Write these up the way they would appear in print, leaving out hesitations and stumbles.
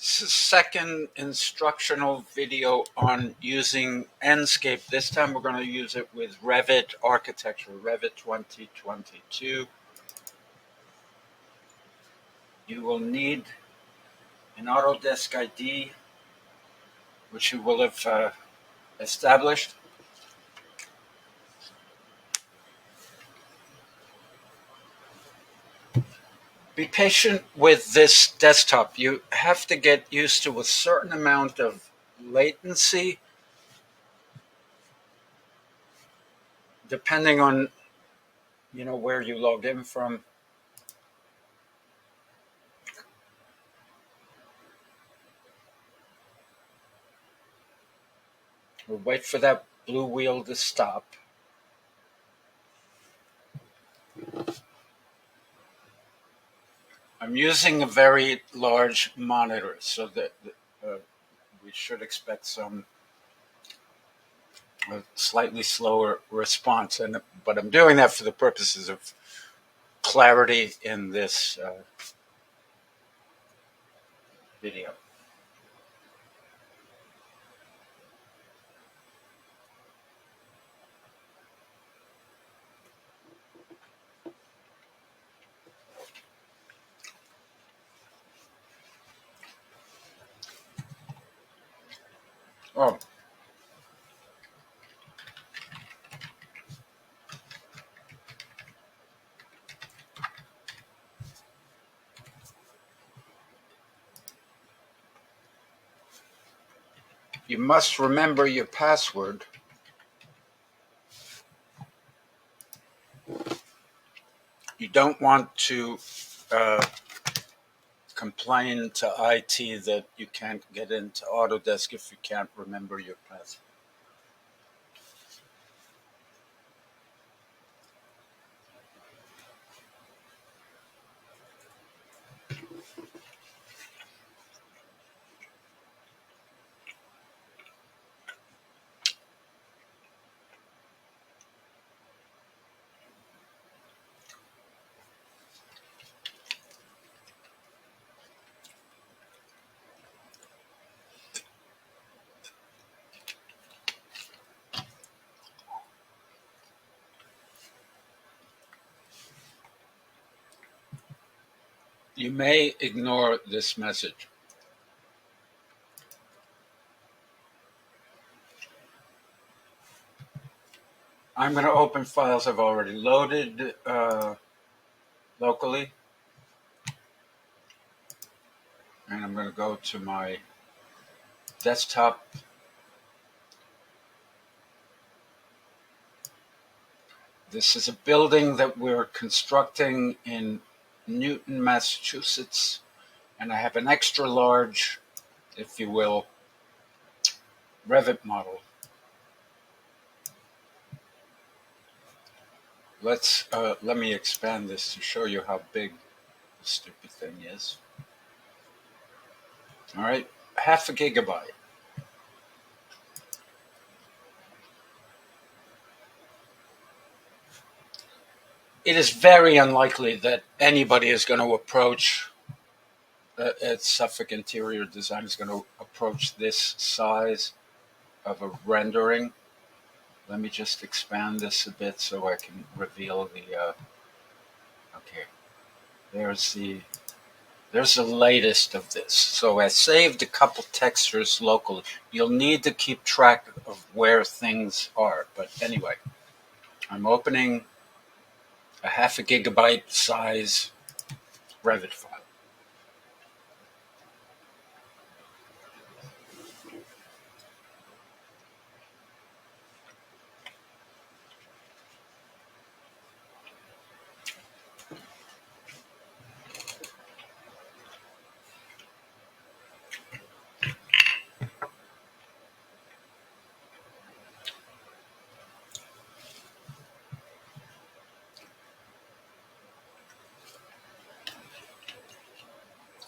Second instructional video on using Enscape. This time we're going to use it with Revit architecture, Revit 2022. You will need an Autodesk ID, which you will have established. Be patient with this desktop. You have to get used to a certain amount of latency depending on where you log in from. We'll wait for that blue wheel to stop. I'm using a very large monitor, so that we should expect some slightly slower response. But I'm doing that for the purposes of clarity in this video. Oh. You must remember your password. You don't want to complain to IT that you can't get into Autodesk if you can't remember your password. You may ignore this message. I'm going to open files I've already loaded locally. And I'm going to go to my desktop. This is a building that we're constructing in Newton, Massachusetts. And I have an extra large, if you will, Revit model. Let me expand this to show you how big this stupid thing is. All right, 0.5 gigabyte. It is very unlikely that anybody is going to approach at Suffolk Interior Design is going to approach this size of a rendering. Let me just expand this a bit so I can reveal the. Okay, there's the latest of this. So I saved a couple textures locally. You'll need to keep track of where things are. But anyway, I'm opening a 0.5 gigabyte size Revit file.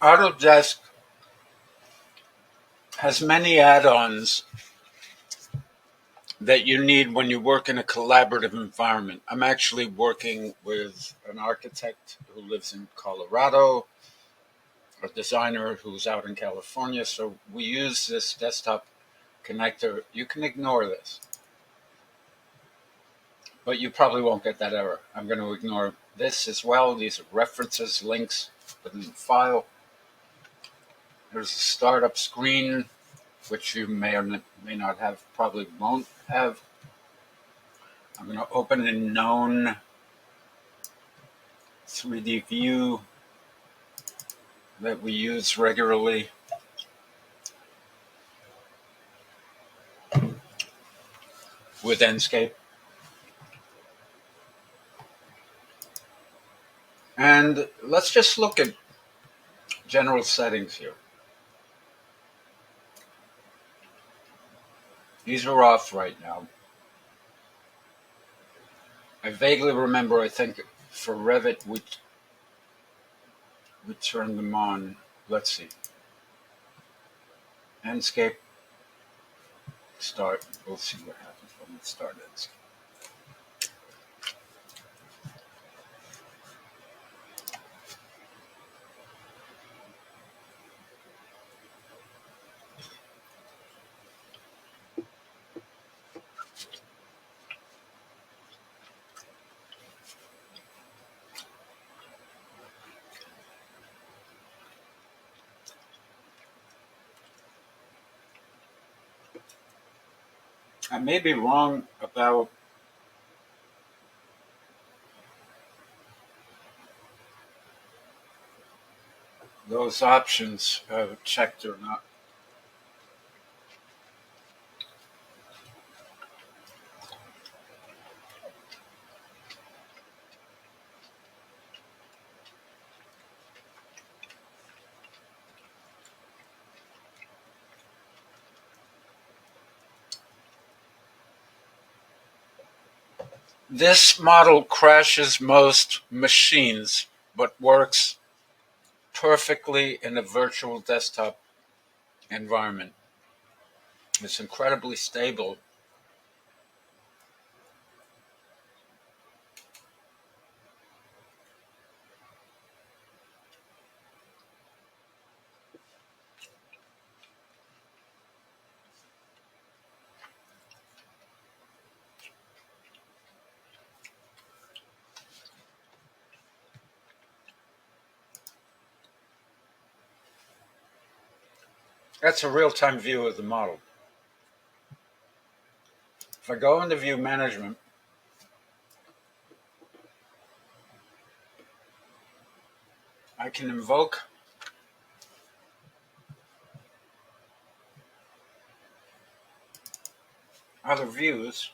Autodesk has many add-ons that you need when you work in a collaborative environment. I'm actually working with an architect who lives in Colorado, a designer who's out in California, so we use this desktop connector. You can ignore this, but you probably won't get that error. I'm going to ignore this as well. These are references, links within the file. There's a startup screen, which you may or may not have, probably won't have. I'm going to open a known 3D view that we use regularly. With Enscape. And let's just look at general settings here. These are off right now. I vaguely remember, I think for Revit, we turned them on. Let's see. Enscape, start. We'll see what happens when we start Enscape. I may be wrong about those options checked or not. This model crashes most machines, but works perfectly in a virtual desktop environment. It's incredibly stable. That's a real-time view of the model. If I go into view management, I can invoke other views.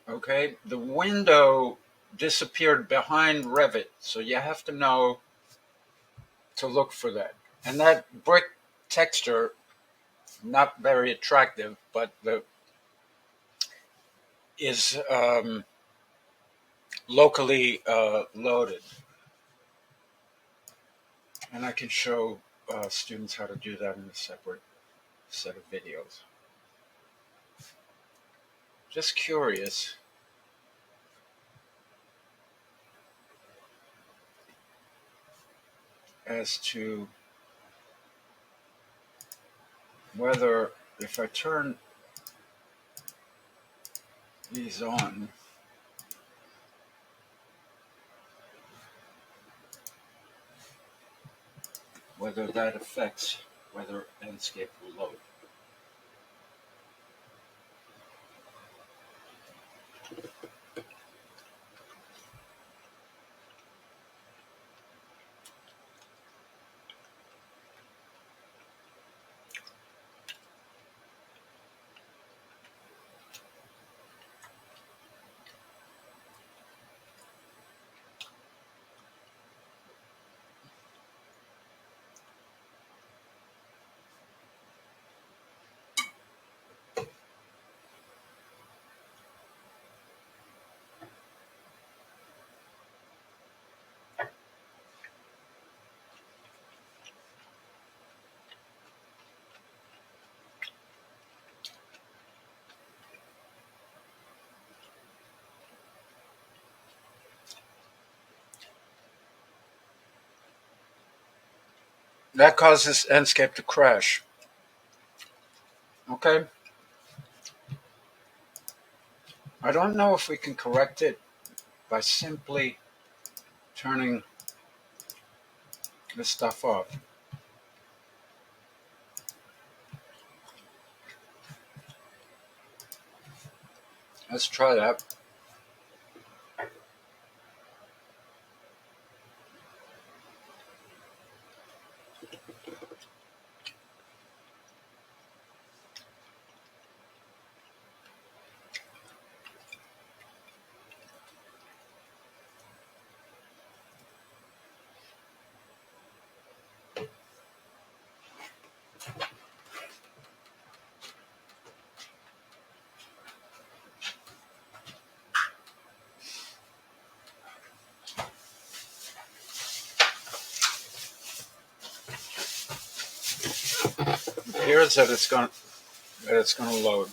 Okay, the window disappeared behind Revit, so you have to know to look for that. And that brick texture, not very attractive, but is locally loaded. And I can show students how to do that in a separate set of videos. Just curious as to whether, if I turn these on, whether that affects whether Enscape will load. that causes Enscape to crash. Okay? I don't know if we can correct it by simply turning this stuff off. Let's try that. It appears that it's going to load.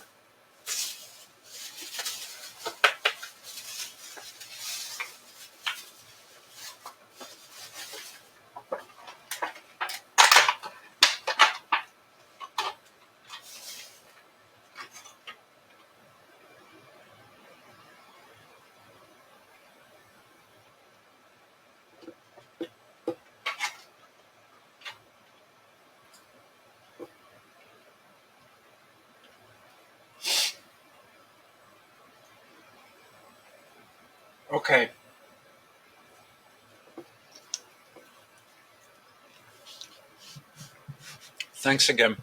Okay. Thanks again.